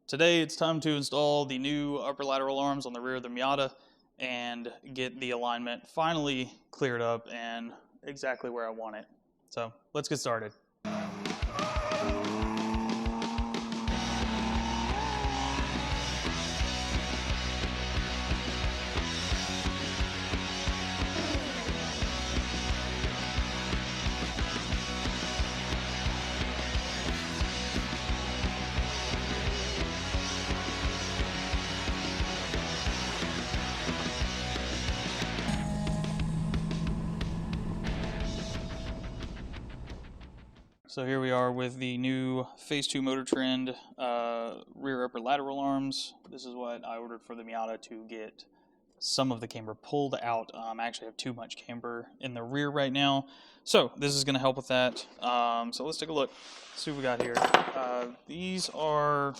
Today it's time to install the new upper lateral arms on the rear of the Miata and get the alignment finally cleared up and exactly where I want it. So let's get started. So here we are with the new Phase 2 Motortrend rear upper lateral arms. This is what I ordered for the Miata to get some of the camber pulled out. I actually have too much camber in the rear right now. So this is going to help with that. So let's take a look, see what we got here. These are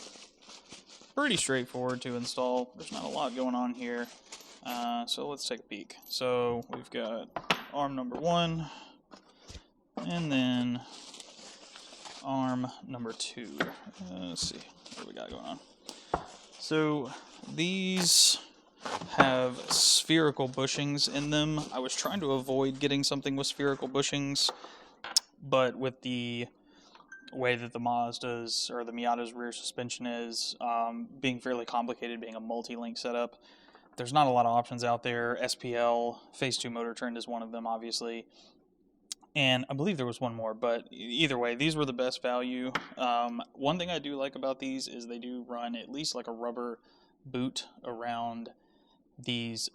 pretty straightforward to install. There's not a lot going on here. So let's take a peek. So we've got arm number 1 and then arm number 2. Let's see what we got going on. So these have spherical bushings in them. I was trying to avoid getting something with spherical bushings, but with the way that the Mazda's or the Miata's rear suspension is being fairly complicated, being a multi-link setup, there's not a lot of options out there. SPL Phase 2 Motortrend is one of them, obviously. And I believe there was one more, but either way, these were the best value. One thing I do like about these is they do run at least like a rubber boot around these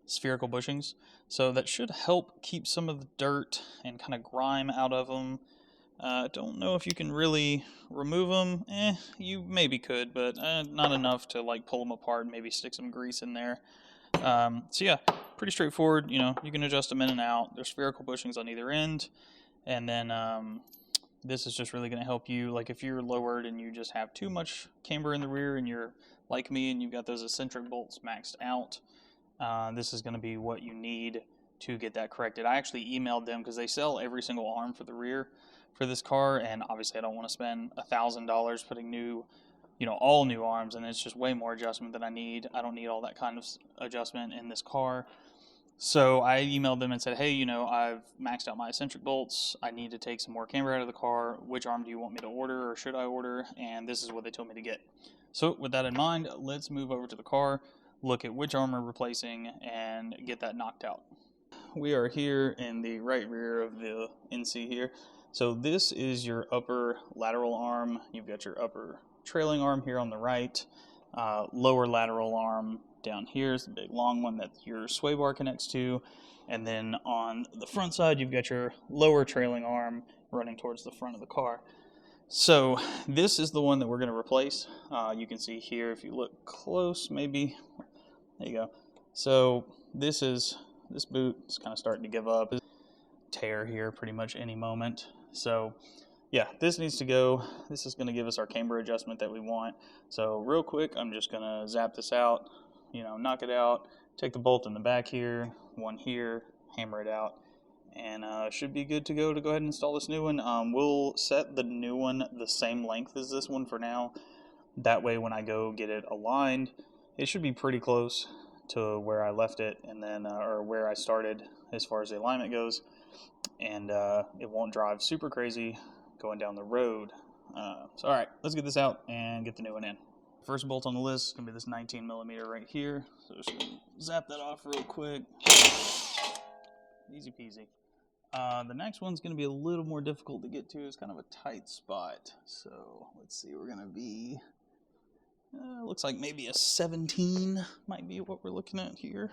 spherical bushings. So that should help keep some of the dirt and kind of grime out of them. I don't know if you can really remove them. You maybe could, but not enough to like pull them apart and maybe stick some grease in there. So yeah, pretty straightforward. You know, you can adjust them in and out. There's spherical bushings on either end, and then this is just really going to help you. Like if you're lowered and you just have too much camber in the rear, and you're like me and you've got those eccentric bolts maxed out, this is going to be what you need to get that corrected. I actually emailed them because they sell every single arm for the rear for this car, and obviously I don't want to spend $1,000 putting new, all new arms, and it's just way more adjustment than I need. I don't need all that kind of adjustment in this car. So I emailed them and said, hey, I've maxed out my eccentric bolts. I need to take some more camber out of the car. Which arm do you want me to order, or should I order? And this is what they told me to get. So with that in mind, let's move over to the car, look at which arm we're replacing, and get that knocked out. We are here in the right rear of the NC here. So this is your upper lateral arm. You've got your upper trailing arm here on the right, lower lateral arm down here is the big long one that your sway bar connects to, and then on the front side you've got your lower trailing arm running towards the front of the car. So this is the one that we're going to replace. You can see here if you look close, maybe there you go. So this boot is kind of starting to give up, tear here pretty much any moment. So yeah, this needs to go. This is going to give us our camber adjustment that we want. So real quick, I'm just going to zap this out, knock it out, take the bolt in the back here, one here, hammer it out, and should be good to go ahead and install this new one. We'll set the new one the same length as this one for now. That way when I go get it aligned, it should be pretty close to where I left it, and then or where I started as far as the alignment goes, and it won't drive super crazy going down the road. So all right, let's get this out and get the new one in. First bolt on the list is going to be this 19mm right here. So just going to zap that off real quick. Easy peasy. The next one's going to be a little more difficult to get to. It's kind of a tight spot. So let's see, we're going to be, looks like maybe a 17 might be what we're looking at here.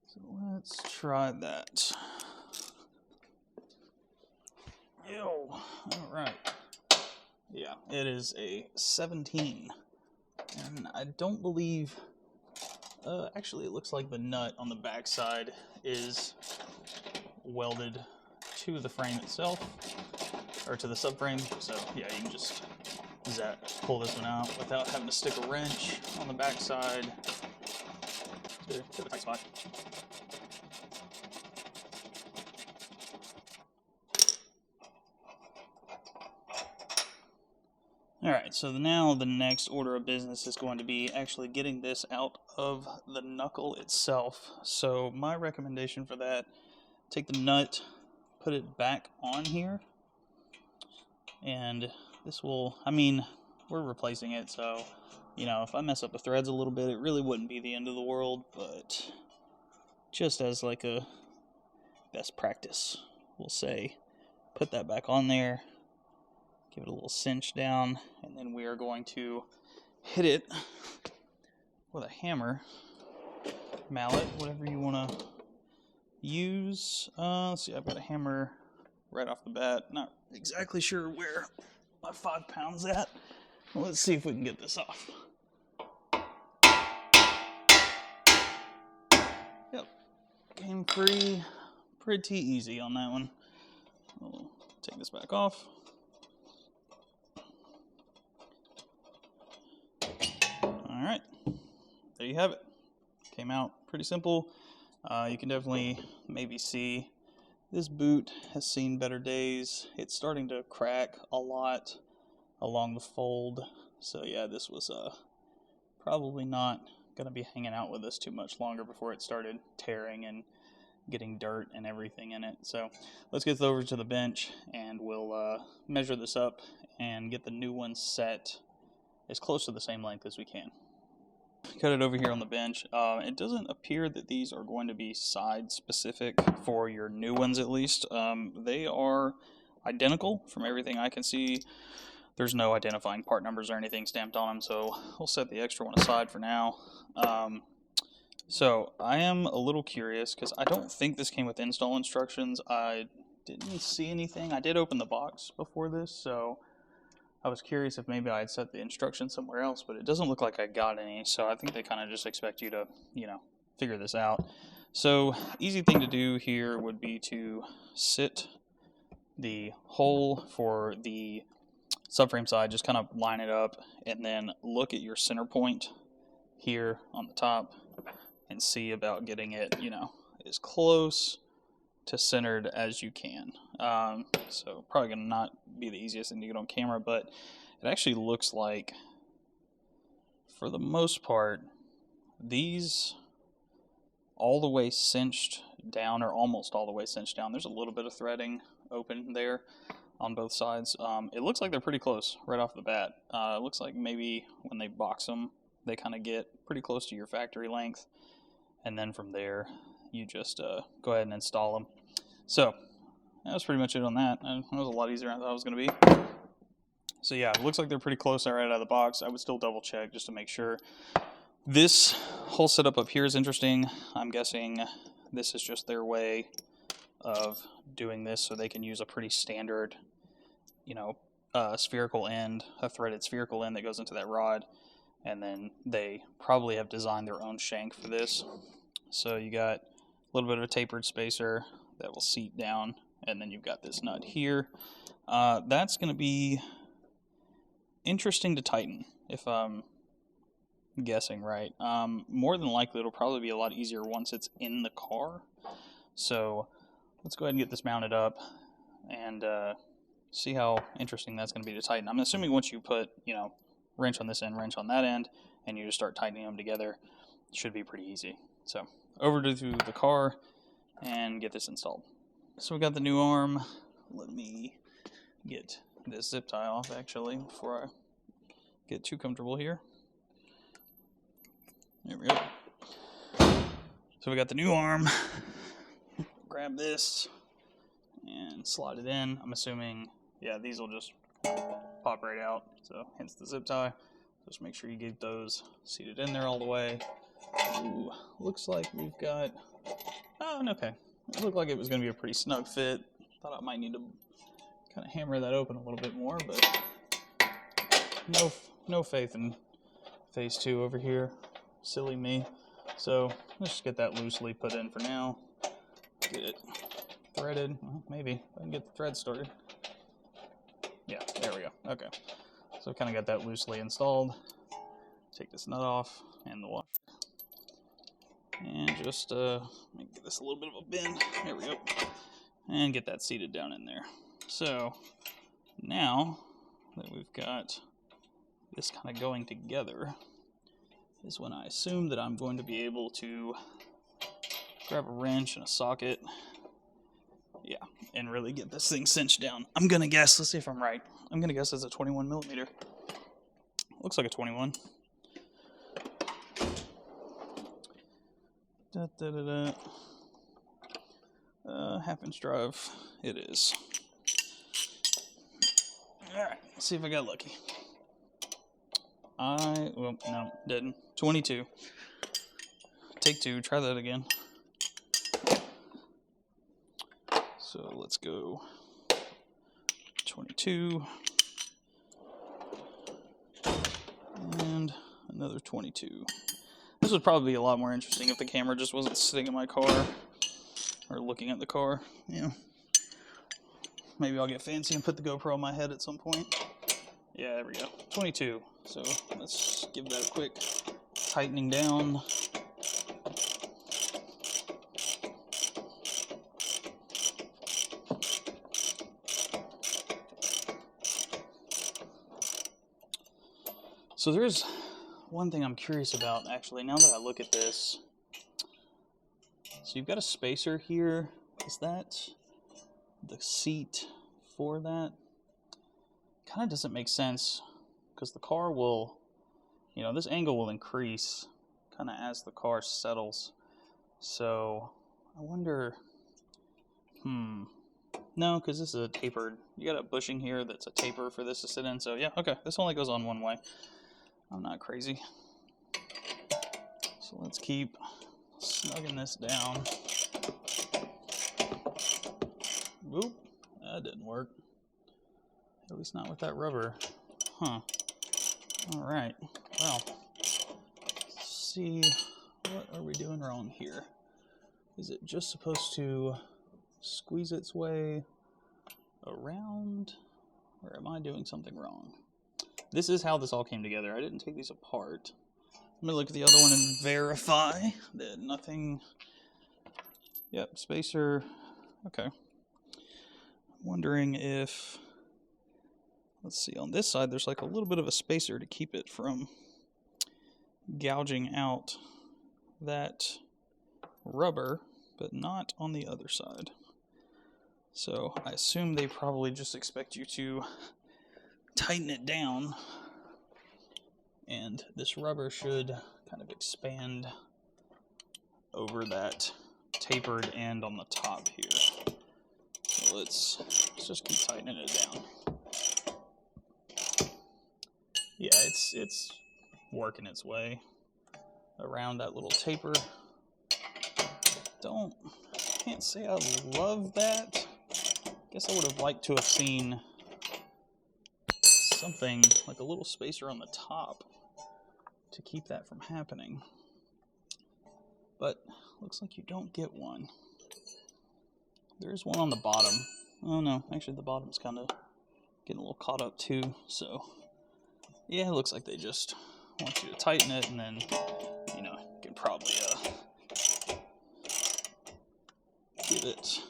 So let's try that. Ew. All right. Yeah, it is a 17, and I don't believe, actually it looks like the nut on the back side is welded to the frame itself, or to the subframe. So yeah, you can just pull this one out without having to stick a wrench on the back side. Bit of a tight spot. Alright, so now the next order of business is going to be actually getting this out of the knuckle itself. So my recommendation for that, take the nut, put it back on here, and this will, I mean, we're replacing it, so, you know, if I mess up the threads a little bit, it really wouldn't be the end of the world, but just as like a best practice, we'll say, put that back on there, give it a little cinch down, and then we are going to hit it with a hammer, mallet, whatever you want to use. Let's see, I've got a hammer right off the bat. Not exactly sure where my 5 pound's at. Let's see if we can get this off. Yep, came free. Pretty easy on that one. We'll take this back off. Alright, there you have it. Came out pretty simple. You can definitely maybe see this boot has seen better days. It's starting to crack a lot along the fold. So yeah, this was probably not going to be hanging out with us too much longer before it started tearing and getting dirt and everything in it. So let's get this over to the bench and we'll measure this up and get the new one set as close to the same length as we can. Cut it over here on the bench. It doesn't appear that these are going to be side specific for your new ones, at least. They are identical from everything I can see. There's no identifying part numbers or anything stamped on them, so we'll set the extra one aside for now. So I am a little curious because I don't think this came with install instructions. I didn't see anything. I did open the box before this, so I was curious if maybe I had set the instructions somewhere else, but it doesn't look like I got any, so I think they kind of just expect you to, you know, figure this out. So, easy thing to do here would be to sit the hole for the subframe side, just kind of line it up, and then look at your center point here on the top, and see about getting it, you know, as close to centered as you can. So probably gonna not be the easiest thing to get on camera, but it actually looks like, for the most part, these all the way cinched down, or almost all the way cinched down. There's a little bit of threading open there on both sides. It looks like they're pretty close right off the bat. It looks like maybe when they box them, they kind of get pretty close to your factory length, and then from there you just go ahead and install them. So that was pretty much it on that. That was a lot easier than I thought it was going to be. So yeah, it looks like they're pretty close right out of the box. I would still double check just to make sure. This whole setup up here is interesting. I'm guessing this is just their way of doing this so they can use a pretty standard, you know, spherical end, a threaded spherical end that goes into that rod. And then they probably have designed their own shank for this. So you got a little bit of a tapered spacer that will seat down, and then you've got this nut here. That's going to be interesting to tighten, if I'm guessing right. More than likely, it'll probably be a lot easier once it's in the car. So let's go ahead and get this mounted up and see how interesting that's going to be to tighten. I'm assuming once you put, you know, wrench on this end, wrench on that end, and you just start tightening them together, it should be pretty easy. So over to the car and get this installed. So we got the new arm. Let me get this zip tie off actually before I get too comfortable here. There we go. So we got the new arm. Grab this and slide it in. I'm assuming, yeah, these will just pop right out. So hence the zip tie. Just make sure you get those seated in there all the way. Ooh, looks like we've got, oh, okay. It looked like it was going to be a pretty snug fit. Thought I might need to kind of hammer that open a little bit more, but no faith in phase 2 over here. Silly me. So let's just get that loosely put in for now. Get it threaded. Well, maybe I can get the thread started. Yeah, there we go. Okay. So kind of got that loosely installed. Take this nut off and the washer. And just get this a little bit of a bend. There we go. And get that seated down in there. So now that we've got this kind of going together is when I assume that I'm going to be able to grab a wrench and a socket, yeah, and really get this thing cinched down. I'm gonna guess, let's see if I'm right. I'm gonna guess it's a 21 millimeter. Looks like a 21. Half-inch drive, it is. Alright, let's see if I got lucky. Well, no, didn't. 22. Take two, try that again. So let's go 22. And another 22. This would probably be a lot more interesting if the camera just wasn't sitting in my car or looking at the car. Yeah. Maybe I'll get fancy and put the GoPro on my head at some point. Yeah, there we go. 22. So let's give that a quick tightening down. So there's one thing I'm curious about, actually, now that I look at this. So you've got a spacer here. Is that the seat for that? Kind of doesn't make sense, because the car will, you know, this angle will increase kind of as the car settles. So I wonder, no, because this is a tapered, you got a bushing here that's a taper for this to sit in. So yeah, okay, this only goes on one way. I'm not crazy. So let's keep snugging this down. Oop, that didn't work. At least not with that rubber. Huh. Alright, well, let's see, what are we doing wrong here? Is it just supposed to squeeze its way around, or am I doing something wrong? This is how this all came together. I didn't take these apart. I'm gonna look at the other one and verify that nothing. Yep, spacer. Okay. I'm wondering if, let's see, on this side there's like a little bit of a spacer to keep it from gouging out that rubber, but not on the other side. So I assume they probably just expect you to tighten it down, and this rubber should kind of expand over that tapered end on the top here. So let's just keep tightening it down. Yeah, it's working its way around that little taper. Can't say I love that. Guess I would have liked to have seen something like a little spacer on the top to keep that from happening. But looks like you don't get one. There's one on the bottom. Oh no, actually the bottom's kind of getting a little caught up too. So yeah, it looks like they just want you to tighten it, and then, you know, you can probably give it.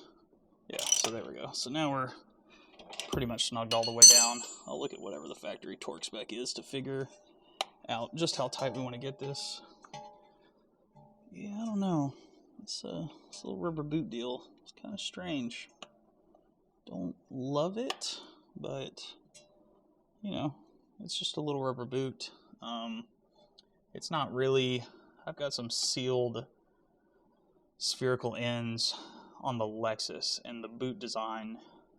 Yeah, so there we go. So now we're pretty much snugged all the way down. I'll look at whatever the factory torque spec is to figure out just how tight we want to get this. Yeah, I don't know. This little rubber boot deal is kind of strange. Don't love it, but, you know, it's just a little rubber boot. It's not really, I've got some sealed spherical ends on the Lexus, and the boot design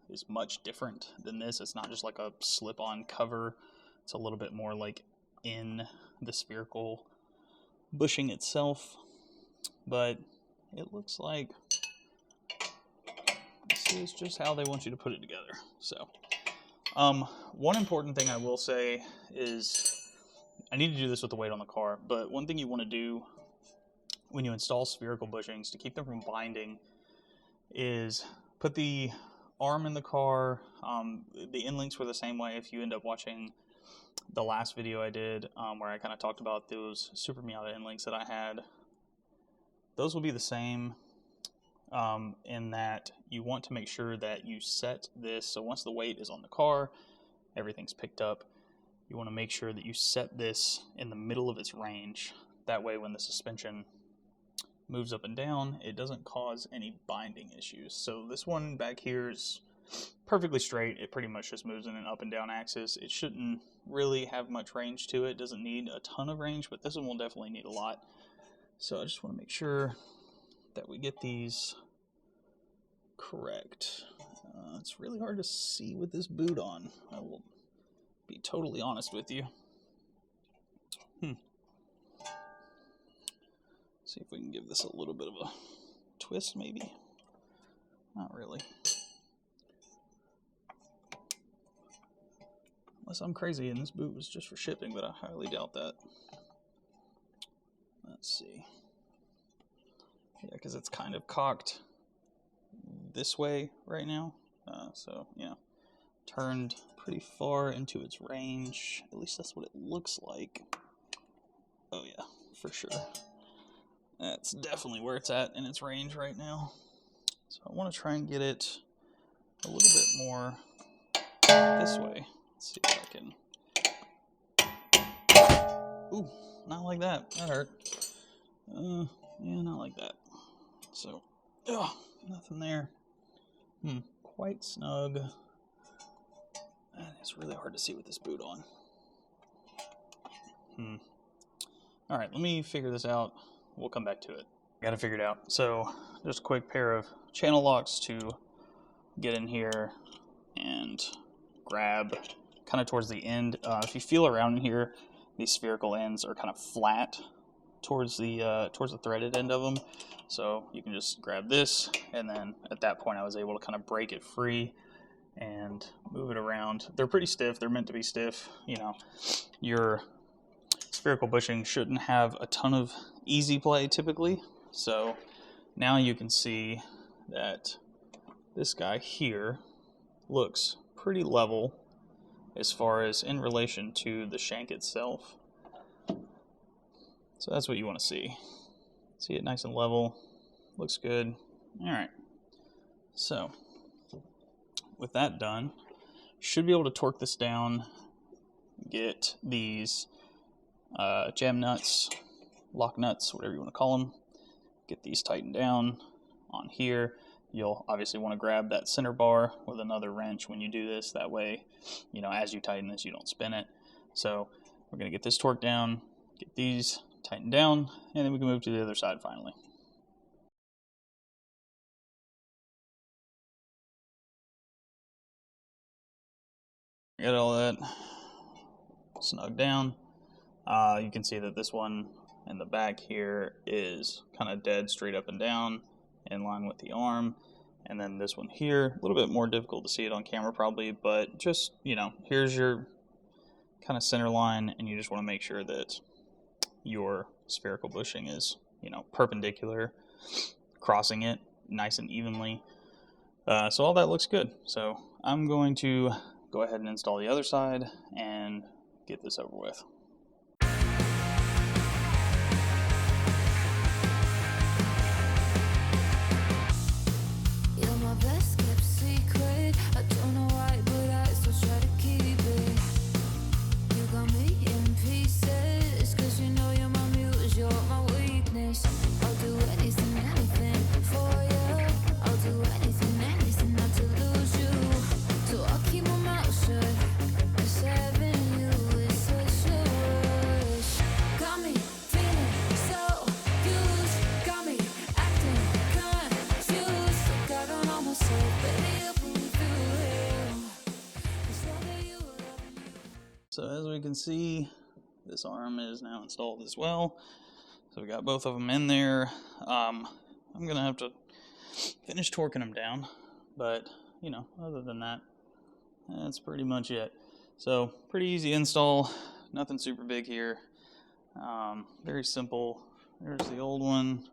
is much different than this. It's not just like a slip-on cover. It's a little bit more like in the spherical bushing itself. But it looks like this is just how they want you to put it together. So, one important thing I will say is, I need to do this with the weight on the car, but one thing you want to do when you install spherical bushings to keep them from binding is put the arm in the car. The end links were the same way. If you end up watching the last video I did, where I kind of talked about those SuperMiata end links that I had, those will be the same, in that you want to make sure that you set this so once the weight is on the car, everything's picked up, you want to make sure that you set this in the middle of its range. That way when the suspension moves up and down, it doesn't cause any binding issues. So this one back here is perfectly straight. It pretty much just moves in an up and down axis. It shouldn't really have much range to it. Doesn't need a ton of range, but this one will definitely need a lot. So I just want to make sure that we get these correct. It's really hard to see with this boot on. I will be totally honest with you. See if we can give this a little bit of a twist, maybe. Not really. Unless I'm crazy and this boot was just for shipping, but I highly doubt that. Let's see. Yeah, because it's kind of cocked this way right now. So, you know, turned pretty far into its range. At least that's what it looks like. Oh yeah, for sure. That's definitely where it's at in its range right now. So I want to try and get it a little bit more this way. Let's see if I can. Ooh, not like that. That hurt. Yeah, not like that. So, nothing there. Quite snug. And it's really hard to see with this boot on. Alright, let me figure this out. We'll come back to it. Got it figured out. So, just a quick pair of channel locks to get in here and grab kind of towards the end. If you feel around in here, these spherical ends are kind of flat towards the threaded end of them. So you can just grab this, and then at that point I was able to kind of break it free and move it around. They're pretty stiff. They're meant to be stiff. You know, your spherical bushing shouldn't have a ton of easy play typically. So now you can see that this guy here looks pretty level as far as in relation to the shank itself. So that's what you want to see. See it nice and level. Looks good. Alright. So, with that done, should be able to torque this down, get these jam nuts, lock nuts, whatever you want to call them, get these tightened down on here. You'll obviously want to grab that center bar with another wrench when you do this. That way, you know, as you tighten this, you don't spin it. So, we're going to get this torqued down, get these tightened down, and then we can move to the other side finally. Get all that snug down. You can see that this one in the back here is kind of dead straight up and down in line with the arm. And then this one here, a little bit more difficult to see it on camera probably, but just, you know, here's your kind of center line, and you just want to make sure that your spherical bushing is, you know, perpendicular, crossing it nice and evenly. So all that looks good. So I'm going to go ahead and install the other side and get this over with. You're my best kept secret. I don't know why, but I still try to keep it. You got me in pieces, 'cause you know you're my muse, you're my weakness. I'll do anything, anything for you. I'll do anything, anything not to lose you. So I'll keep my mouth shut, 'cause having you is such a rush. Got me feeling so used, got me acting confused. Got on all myself, baby, I'll pull you through hell. 'Cause loving you, loving you. So as we can see, this arm is now installed as well. So we got both of them in there. I'm gonna have to finish torquing them down, but you know, other than that, that's pretty much it. So pretty easy install, nothing super big here. Very simple. There's the old one.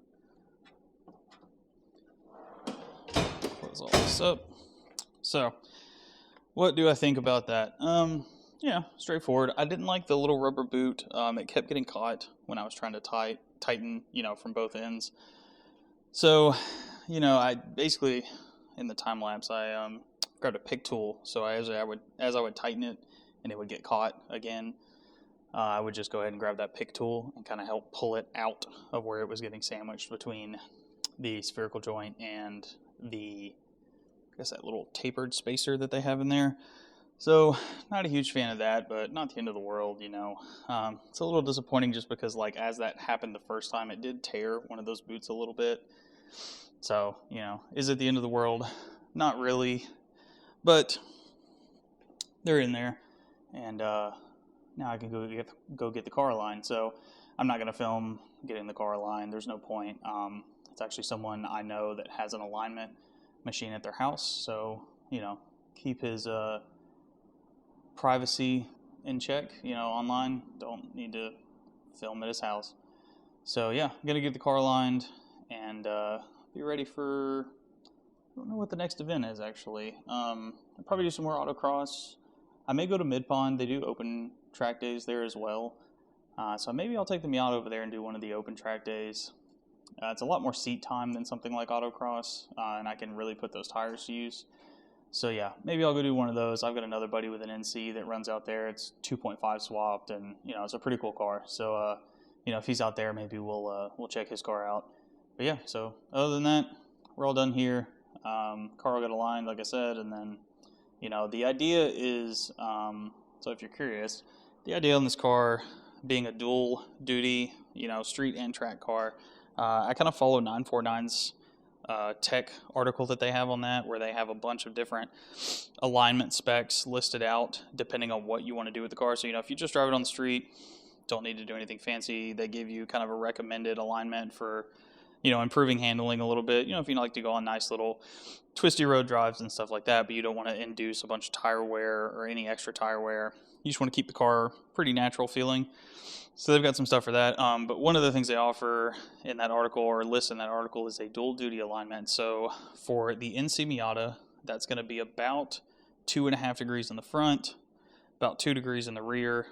Close all this up. So what do I think about that? Yeah, straightforward. I didn't like the little rubber boot. It kept getting caught when I was trying to tighten, you know, from both ends. So, you know, I basically, in the time lapse, I grabbed a pick tool. So as I would tighten it, and it would get caught again, I would just go ahead and grab that pick tool and kind of help pull it out of where it was getting sandwiched between the spherical joint and the, I guess, that little tapered spacer that they have in there. So not a huge fan of that, but not the end of the world, you know. It's a little disappointing just because, like, as that happened the first time, it did tear one of those boots a little bit. So, you know, is it the end of the world? Not really, but they're in there, and now I can go get the car aligned. So I'm not going to film getting the car aligned. There's no point. It's actually someone I know that has an alignment machine at their house, so, you know, keep his privacy in check, you know, online. Don't need to film at his house. So yeah, I'm going to get the car aligned and be ready for, I don't know what the next event is actually. I'll probably do some more autocross. I may go to Mid-Pond. They do open track days there as well. So maybe I'll take the Miata over there and do one of the open track days. It's a lot more seat time than something like autocross, and I can really put those tires to use. So yeah, maybe I'll go do one of those. I've got another buddy with an NC that runs out there. It's 2.5 swapped, and you know, it's a pretty cool car. So you know, if he's out there, maybe we'll check his car out. But yeah, so other than that, we're all done here. Car will get aligned, like I said, and then, you know, the idea is, so if you're curious, the idea on this car being a dual duty, you know, street and track car, I kind of follow 949's tech article that they have on that, where they have a bunch of different alignment specs listed out depending on what you want to do with the car. So, you know, if you just drive it on the street, don't need to do anything fancy. They give you kind of a recommended alignment for, you know, improving handling a little bit. You know, if you like to go on nice little twisty road drives and stuff like that, but you don't want to induce a bunch of tire wear or any extra tire wear. You just want to keep the car pretty natural feeling. So they've got some stuff for that. But one of the things they offer in that article, or list in that article, is a dual duty alignment. So for the NC Miata, that's going to be about 2.5 degrees in the front, about 2 degrees in the rear,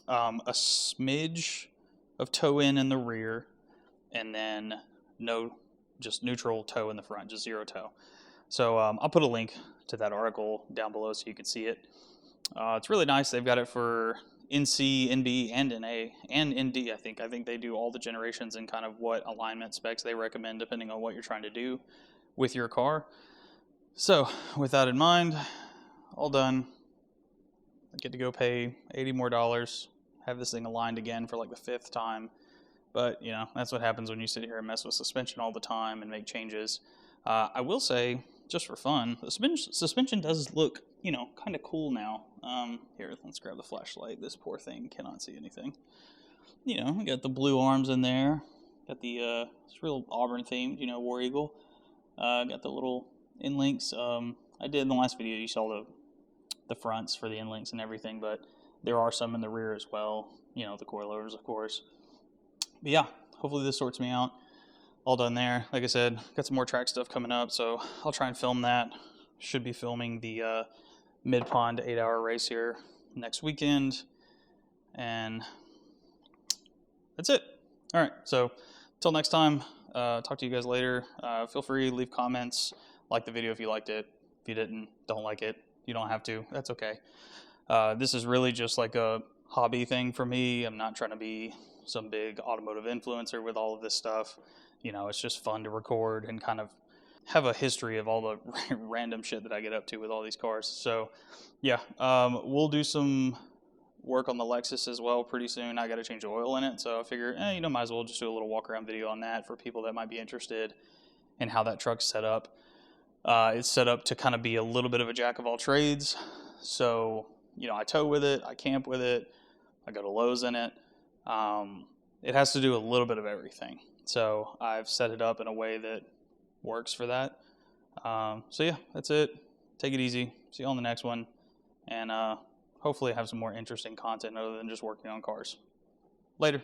a smidge of toe in the rear, and then just neutral toe in the front, just zero toe. So I'll put a link to that article down below so you can see it. It's really nice. They've got it for NC, NB, and NA, and ND, I think. I think they do all the generations and kind of what alignment specs they recommend depending on what you're trying to do with your car. So with that in mind, all done. I get to go pay $80 more, have this thing aligned again for like the 5th time. But, you know, that's what happens when you sit here and mess with suspension all the time and make changes. I will say, just for fun, the suspension does look, you know, kind of cool now. Here, let's grab the flashlight. This poor thing cannot see anything. You know, we got the blue arms in there. Got the, it's real Auburn themed, you know, War Eagle. Got the little end links. I did in the last video, you saw the fronts for the end links and everything, but there are some in the rear as well. You know, the coilovers, of course. But yeah, hopefully this sorts me out. All done there. Like I said, got some more track stuff coming up, so I'll try and film that. Should be filming the Mid-Pond 8-hour race here next weekend. And that's it. All right, so until next time, talk to you guys later. Feel free to leave comments. Like the video if you liked it. If you didn't, don't like it. You don't have to. That's okay. This is really just like a hobby thing for me. I'm not trying to be some big automotive influencer with all of this stuff. You know, it's just fun to record and kind of have a history of all the random shit that I get up to with all these cars. So yeah, we'll do some work on the Lexus as well pretty soon. I got to change the oil in it, so I figure, you know, might as well just do a little walk around video on that for people that might be interested in how that truck's set up. It's set up to kind of be a little bit of a jack of all trades. So, you know, I tow with it, I camp with it, I go to Lowe's in it. It has to do a little bit of everything. So I've set it up in a way that works for that. So yeah, that's it. Take it easy. See you on the next one. And hopefully have some more interesting content other than just working on cars. Later.